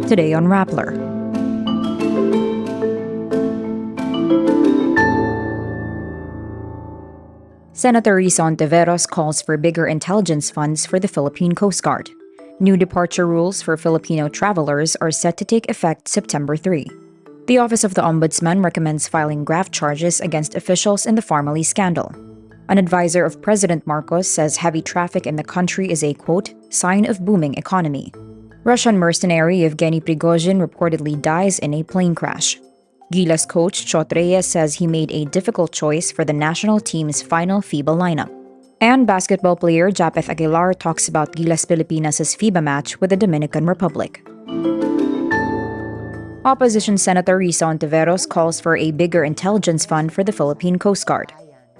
Today on Rappler. Senator Hontiveros calls for bigger intelligence funds for the Philippine Coast Guard. New departure rules for Filipino travelers are set to take effect September 3. The Office of the Ombudsman recommends filing graft charges against officials in the Pharmally scandal. An advisor of President Marcos says heavy traffic in the country is a, quote, sign of booming economy. Russian mercenary Yevgeny Prigozhin reportedly dies in a plane crash. Gilas coach Chot Reyes says he made a difficult choice for the national team's final FIBA lineup. And basketball player Japeth Aguilar talks about Gilas Pilipinas FIBA match with the Dominican Republic. Opposition Senator Hontiveros calls for a bigger intelligence fund for the Philippine Coast Guard.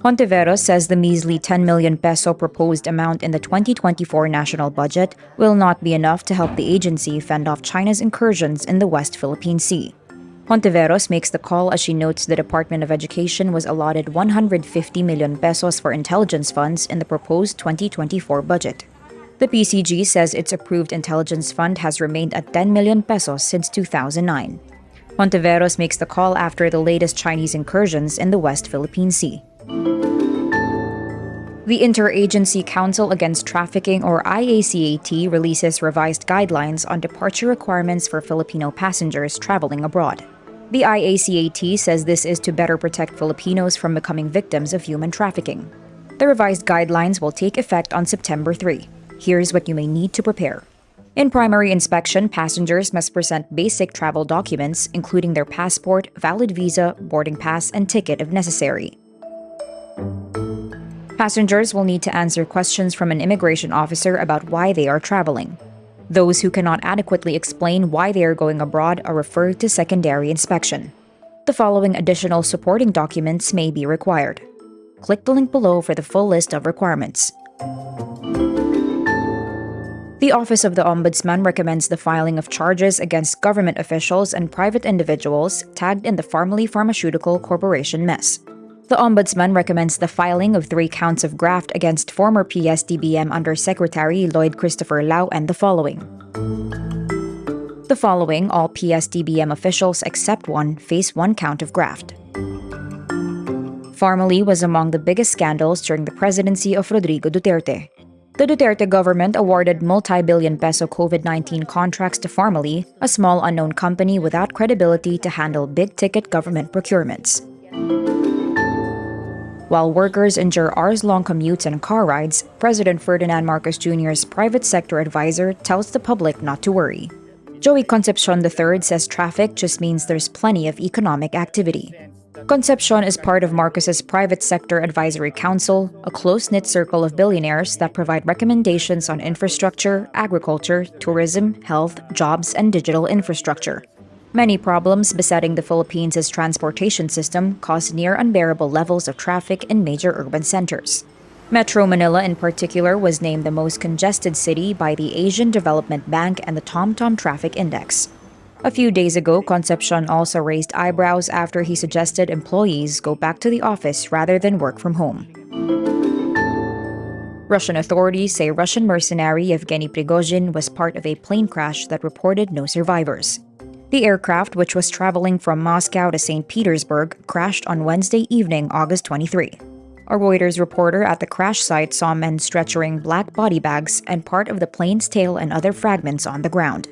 Hontiveros says the measly 10 million peso proposed amount in the 2024 national budget will not be enough to help the agency fend off China's incursions in the West Philippine Sea. Hontiveros makes the call as she notes the Department of Education was allotted 150 million pesos for intelligence funds in the proposed 2024 budget. The PCG says its approved intelligence fund has remained at 10 million pesos since 2009. Hontiveros makes the call after the latest Chinese incursions in the West Philippine Sea. The Interagency Council Against Trafficking, or IACAT, releases revised guidelines on departure requirements for Filipino passengers traveling abroad. The IACAT says this is to better protect Filipinos from becoming victims of human trafficking. The revised guidelines will take effect on September 3. Here's what you may need to prepare. In primary inspection, passengers must present basic travel documents, including their passport, valid visa, boarding pass, and ticket if necessary. Passengers will need to answer questions from an immigration officer about why they are traveling. Those who cannot adequately explain why they are going abroad are referred to secondary inspection. The following additional supporting documents may be required. Click the link below for the full list of requirements. The Office of the Ombudsman recommends the filing of charges against government officials and private individuals tagged in the Pharmally Pharmaceutical Corporation mess. The Ombudsman recommends the filing of 3 counts of graft against former PS-DBM Undersecretary Lloyd Christopher Lau and the following. All PS-DBM officials except one face 1 count of graft. Pharmally was among the biggest scandals during the presidency of Rodrigo Duterte. The Duterte government awarded multi-billion peso COVID-19 contracts to Pharmally, a small unknown company without credibility to handle big-ticket government procurements. While workers endure hours-long commutes and car rides, President Ferdinand Marcos Jr.'s private sector advisor tells the public not to worry. Joey Concepcion III says traffic just means there's plenty of economic activity. Concepcion is part of Marcos's Private Sector Advisory Council, a close-knit circle of billionaires that provide recommendations on infrastructure, agriculture, tourism, health, jobs, and digital infrastructure. Many problems besetting the Philippines' transportation system cause near unbearable levels of traffic in major urban centers. Metro Manila in particular was named the most congested city by the Asian Development Bank and the TomTom Traffic Index. A few days ago, Concepcion also raised eyebrows after he suggested employees go back to the office rather than work from home. Russian authorities say Russian mercenary Yevgeny Prigozhin was part of a plane crash that reported no survivors. The aircraft, which was traveling from Moscow to St. Petersburg, crashed on Wednesday evening, August 23. A Reuters reporter at the crash site saw men stretchering black body bags and part of the plane's tail and other fragments on the ground.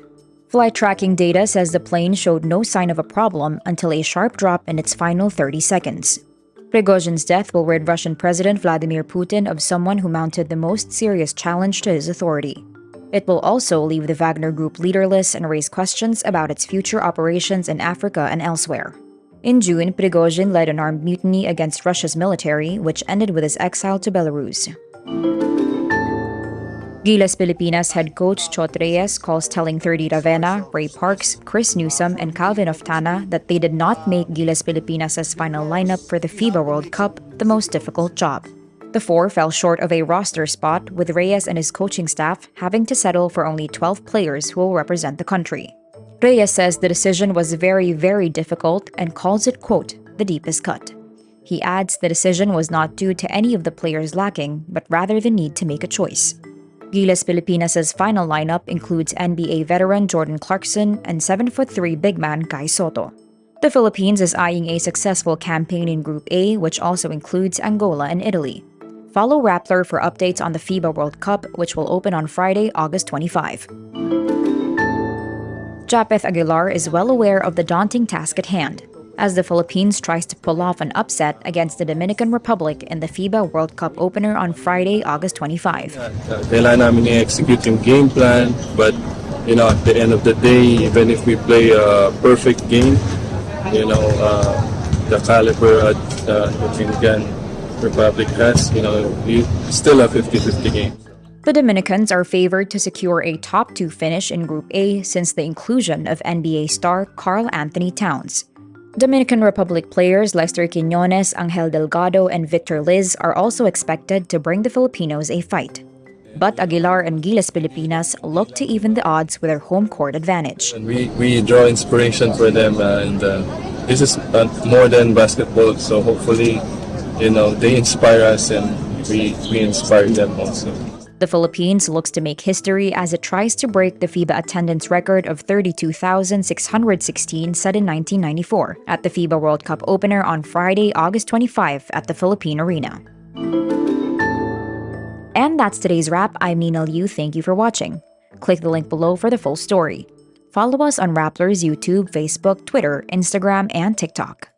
Flight tracking data says the plane showed no sign of a problem until a sharp drop in its final 30 seconds. Prigozhin's death will rid Russian President Vladimir Putin of someone who mounted the most serious challenge to his authority. It will also leave the Wagner group leaderless and raise questions about its future operations in Africa and elsewhere. In June, Prigozhin led an armed mutiny against Russia's military, which ended with his exile to Belarus. Gilas Pilipinas head coach Chot Reyes calls telling 30 Ravenna, Ray Parks, Chris Newsome, and Calvin Oftana that they did not make Gilas Pilipinas' final lineup for the FIBA World Cup the most difficult job. The 4 fell short of a roster spot, with Reyes and his coaching staff having to settle for only 12 players who will represent the country. Reyes says the decision was very, very difficult and calls it, quote, the deepest cut. He adds the decision was not due to any of the players lacking, but rather the need to make a choice. Gilas Pilipinas' final lineup includes NBA veteran Jordan Clarkson and 7'3" big man Kai Soto. The Philippines is eyeing a successful campaign in Group A, which also includes Angola and Italy. Follow Rappler for updates on the FIBA World Cup, which will open on Friday, August 25. Japeth Aguilar is well aware of the daunting task at hand, as the Philippines tries to pull off an upset against the Dominican Republic in the FIBA World Cup opener on Friday, August 25. Kailangan namin i-execute yung game plan, but at the end of the day, even if we play a perfect game, the caliber the Dominican Republic has, we still have 50-50 game. The Dominicans are favored to secure a top 2 finish in Group A since the inclusion of NBA star Karl Anthony Towns. Dominican Republic players Lester Quiñones, Angel Delgado, and Victor Liz are also expected to bring the Filipinos a fight. But Aguilar and Gilas Pilipinas look to even the odds with their home court advantage. And we draw inspiration for them, and this is more than basketball, so hopefully, they inspire us and we inspire them also. The Philippines looks to make history as it tries to break the FIBA attendance record of 32,616 set in 1994 at the FIBA World Cup opener on Friday, August 25 at the Philippine Arena. And that's today's wrap. I'm Nina Liu. Thank you for watching. Click the link below for the full story. Follow us on Rappler's YouTube, Facebook, Twitter, Instagram, and TikTok.